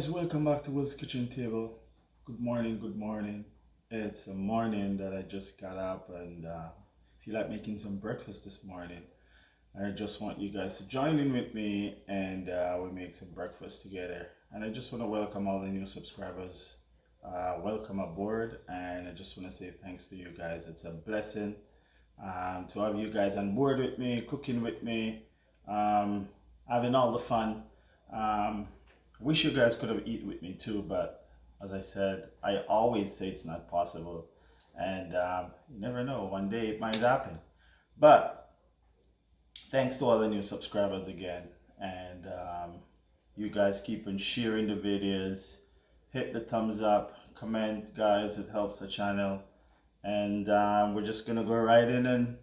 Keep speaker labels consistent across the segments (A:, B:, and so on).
A: guys, welcome back to Will's Kitchen Table. Good morning, good morning. It's a morning that I just got up and feel like making some breakfast this morning. I just want you guys to join in with me and we make some breakfast together. And I just want to welcome all the new subscribers. Welcome aboard, and I just want to say thanks to you guys. It's a blessing to have you guys on board with me, cooking with me, having all the fun. Um, Wish you guys could have eaten with me too, but as I said, I always say it's not possible, and you never know. One day it might happen. But thanks to all the new subscribers again, and you guys keep on sharing the videos, hit the thumbs up, comment, guys. It helps the channel, and we're just gonna go right in and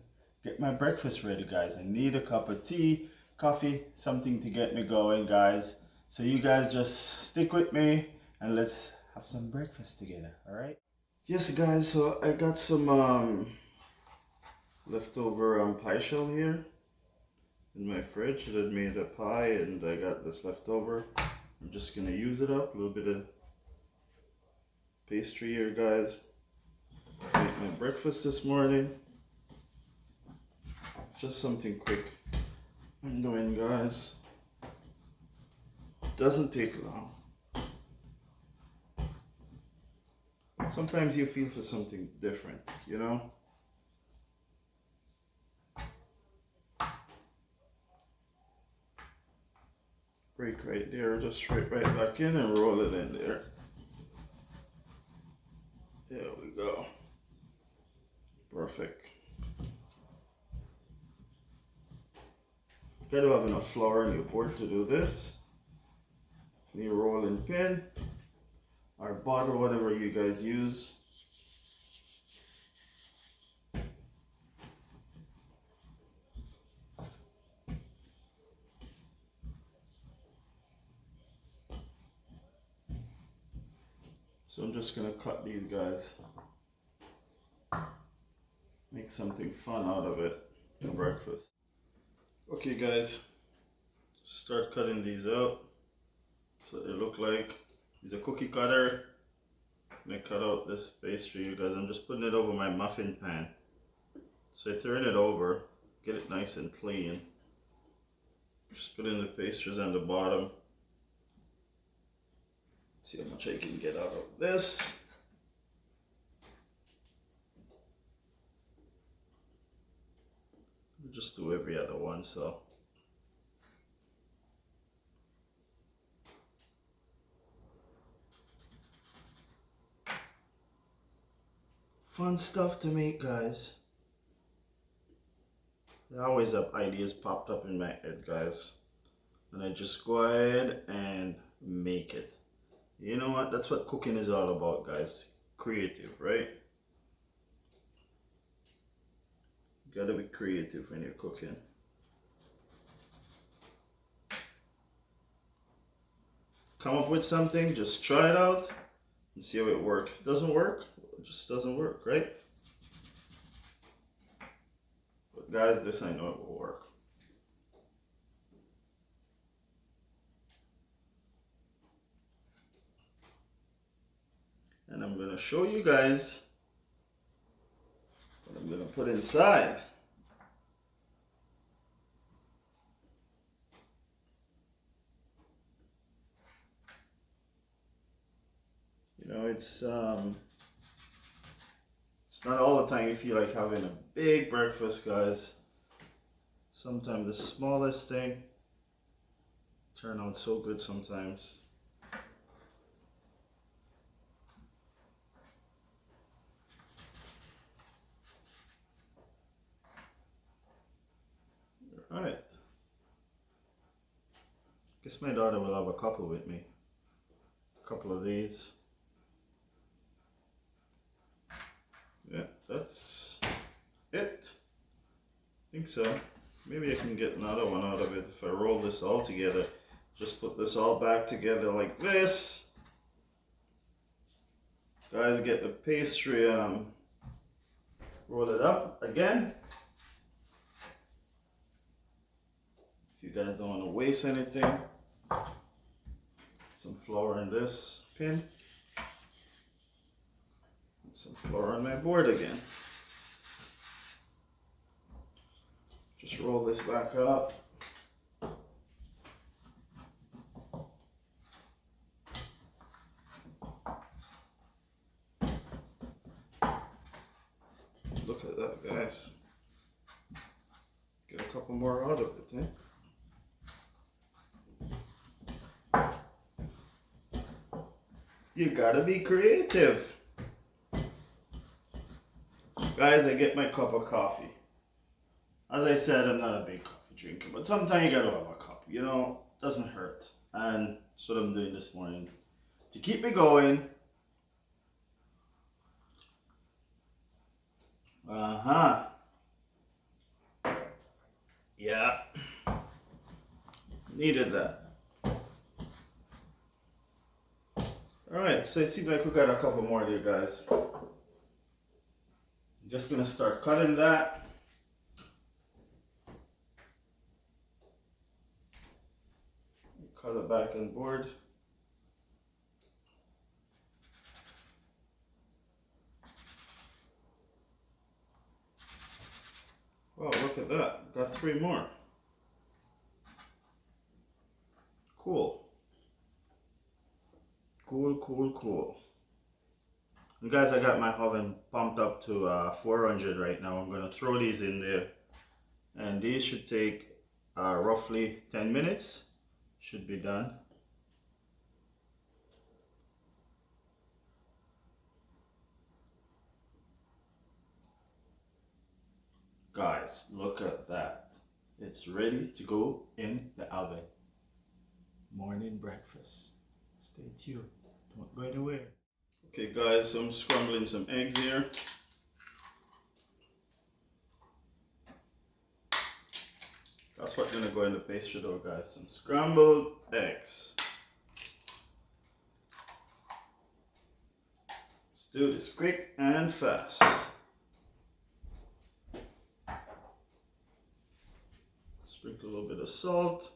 A: get my breakfast ready, guys. I need a cup of tea, coffee, something to get me going, guys. So you guys just stick with me and let's have some breakfast together, all right? Yes, guys, so I got some leftover pie shell here in my fridge that made a pie, and I got this leftover. I'm just gonna use it up, a little bit of pastry here, guys. Make my breakfast this morning. It's just something quick I'm doing, guys. Doesn't take long. Sometimes you feel for something different, you know? Break right there, just straight right back in and roll it in there. There we go. Perfect. Gotta have enough flour in your board to do this. Your rolling pin or bottle, whatever you guys use. So I'm just gonna cut these, guys. Make something fun out of it for breakfast. Okay, guys, start cutting these out. So they look like is a cookie cutter. I'm gonna cut out this pastry, you guys. I'm just putting it over my muffin pan. So I turn it over, get it nice and clean. Just put in the pastries on the bottom. See how much I can get out of this. Just do every other one, so. Fun stuff to make, guys. I always have ideas popped up in my head, guys. And I just go ahead and make it. You know what? That's what cooking is all about, guys. Creative, right? You gotta be creative when you're cooking. Come up with something, just try it out and see how it works. If it doesn't work, it just doesn't work, right? But guys, this I know it will work. And I'm gonna show you guys what I'm gonna put inside. You know, it's not all the time you feel like having a big breakfast, guys. Sometimes the smallest thing turn out so good sometimes. All right. Guess my daughter will have a couple with me. A couple of these. Yeah, that's it. I think so. Maybe I can get another one out of it if I roll this all together. Just put this all back together like this. Guys, get the pastry, roll it up again. If you guys don't want to waste anything, some flour in this pin. Some flour on my board again. Just roll this back up. Look at that, guys. Get a couple more out of it, eh? You gotta be creative. Guys, I get my cup of coffee. As I said, I'm not a big coffee drinker, but sometimes you gotta have a cup, you know, doesn't hurt. And that's what I'm doing this morning. To keep me going. Yeah. Needed that. Alright, so it seems like we got a couple more there, guys. I'm just gonna start cutting that. Cut it back on board. Wow, look at that. Got 3 more. Cool. Cool. And guys, I got my oven pumped up to 400 right now. I'm going to throw these in there. And these should take roughly 10 minutes. Should be done. Guys, look at that. It's ready to go in the oven. Morning breakfast. Stay tuned. Don't go anywhere. Okay guys, so I'm scrambling some eggs here. That's what's gonna go in the pastry dough, guys. Some scrambled eggs. Let's do this quick and fast. Sprinkle a little bit of salt,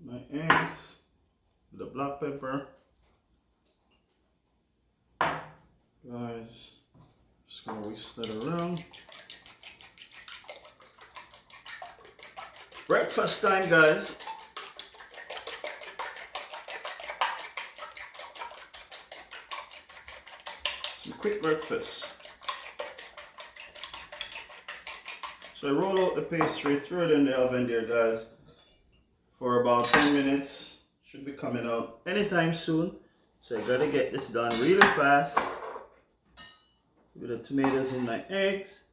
A: my eggs, with the black pepper. Guys, just gonna whisk that around. Breakfast time, guys. Some quick breakfast. So I roll out the pastry, throw it in the oven there, guys, for about 10 minutes. Should be coming out anytime soon. So I gotta get this done really fast. With the tomatoes in my eggs.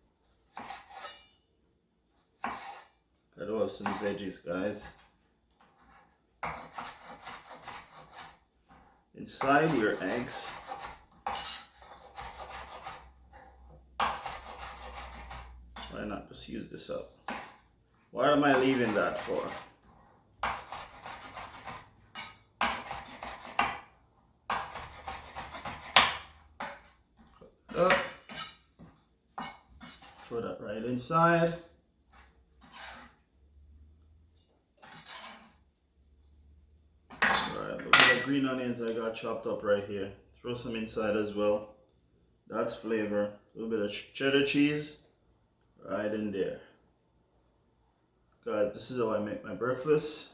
A: Gotta have some veggies, guys. Inside your eggs. Why not just use this up? What am I leaving that for? Cut up. Throw that right inside. Alright, look at the green onions I got chopped up right here. Throw some inside as well. That's flavor. A little bit of cheddar cheese right in there. Guys, this is how I make my breakfast.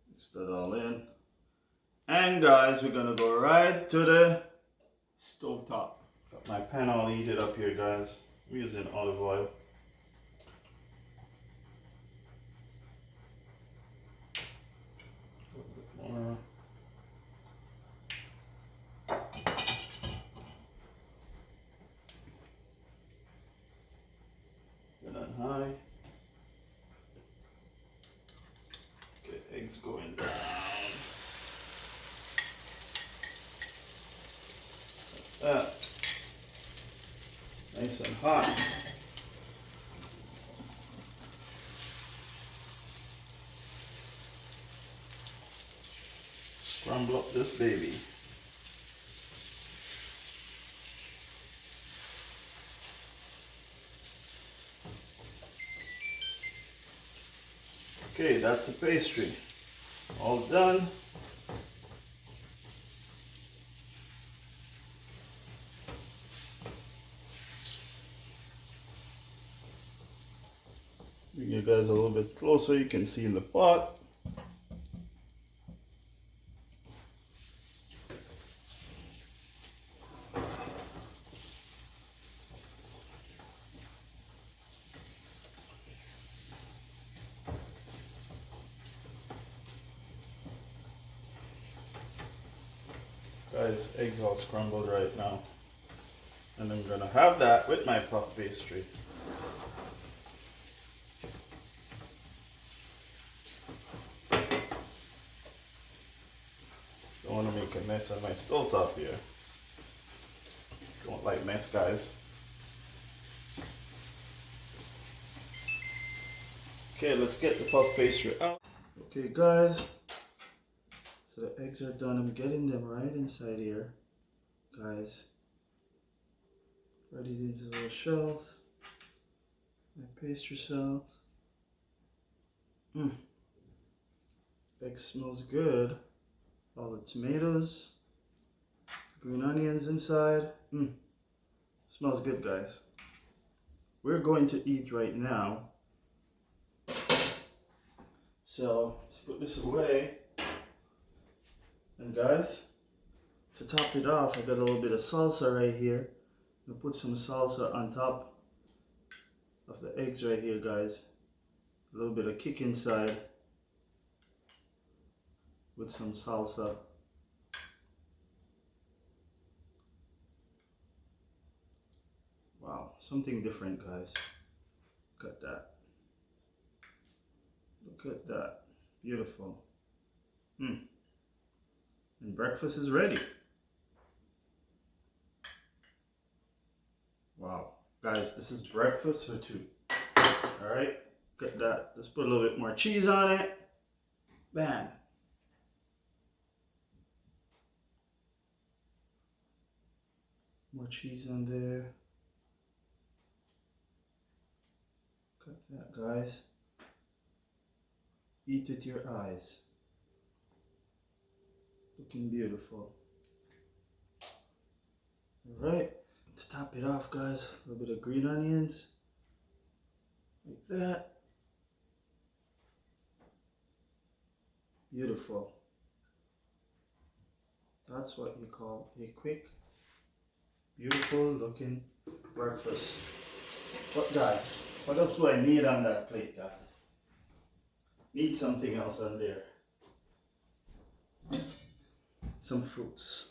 A: Mix that all in. And guys, we're gonna go right to the stove top. Got my pan all heated up here, guys. I'm using olive oil. A little bit more. Get on high. Okay, eggs going down. Like that. Nice and hot. Scramble up this baby. Okay, that's the pastry. All done. Bring you guys a little bit closer, you can see in the pot. Guys, eggs all scrambled right now. And I'm gonna have that with my puff pastry. Don't want to make a mess on my stove top here. Don't like mess, guys. Okay, let's get the puff pastry out. Okay, guys. So the eggs are done. I'm getting them right inside here, guys. Ready these little shells. My pastry shells. Egg smells good. All the tomatoes, green onions inside. Smells good, guys. We're going to eat right now. So let's put this away. And guys, to top it off, I got a little bit of salsa right here. I'm gonna put some salsa on top of the eggs right here, guys. A little bit of kick inside with some salsa. Wow, something different, guys. Look at that. Look at that. Beautiful. And breakfast is ready. Wow. Guys, this is breakfast for two. Alright, look at that. Let's put a little bit more cheese on it. Bam. More cheese on there. Look at that, guys. Eat with your eyes. Looking beautiful. Alright, to top it off, guys, a little bit of green onions. Like that. Beautiful. That's what you call a quick, beautiful looking breakfast. But guys, what else do I need on that plate, guys? Need something else on there. Some fruits.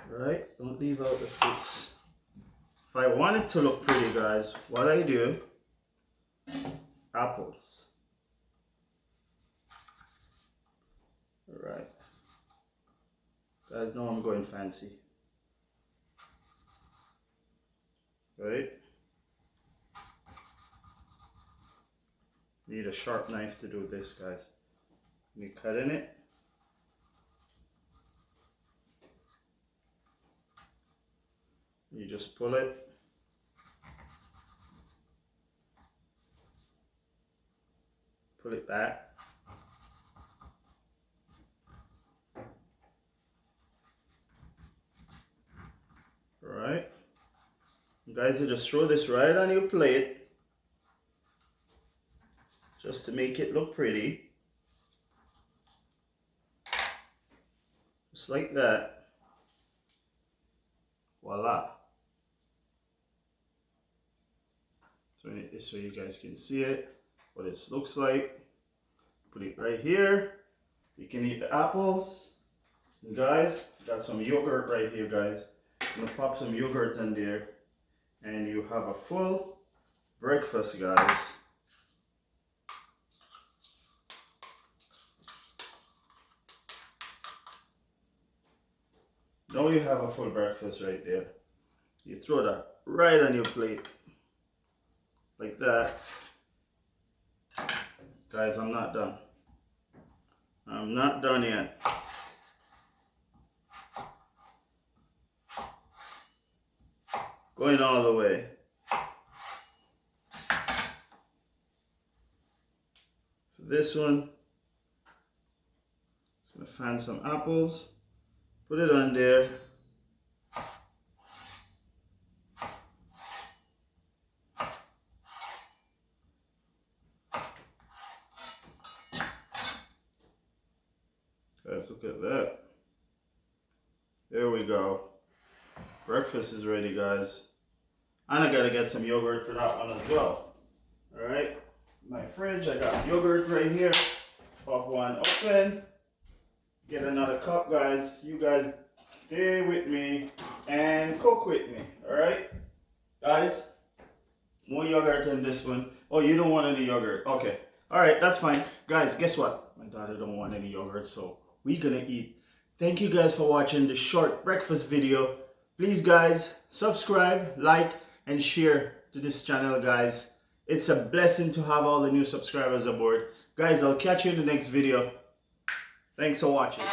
A: Right? Don't leave out the fruits. If I want it to look pretty, guys, what I do, apples. Alright. Guys know I'm going fancy. Right? Need a sharp knife to do this, guys. You cut in it. You just pull it. Pull it back. Alright. Guys, you just throw this right on your plate. Just to make it look pretty. Just like that. Voila. So this way you guys can see it, what it looks like. Put it right here. You can eat the apples. And guys, got some yogurt right here, guys. I'm gonna pop some yogurt in there, and you have a full breakfast, guys. Now you have a full breakfast right there. You throw that right on your plate. Like that. Guys, I'm not done. I'm not done yet. Going all the way. this one. Just gonna find some apples, put it on there. Guys, look at that. There we go. Breakfast is ready, guys. And I gotta get some yogurt for that one as well. Alright, my fridge, I got yogurt right here. Pop one open. Get another cup, guys. You guys stay with me and cook with me. Alright? Guys, more yogurt in this one. Oh, you don't want any yogurt. Okay. Alright, that's fine. Guys, guess what? My daughter don't want any yogurt, so we're gonna eat. Thank you guys for watching the short breakfast video. Please, guys, subscribe, like, and share to this channel, guys. It's a blessing to have all the new subscribers aboard. Guys, I'll catch you in the next video. Thanks for watching.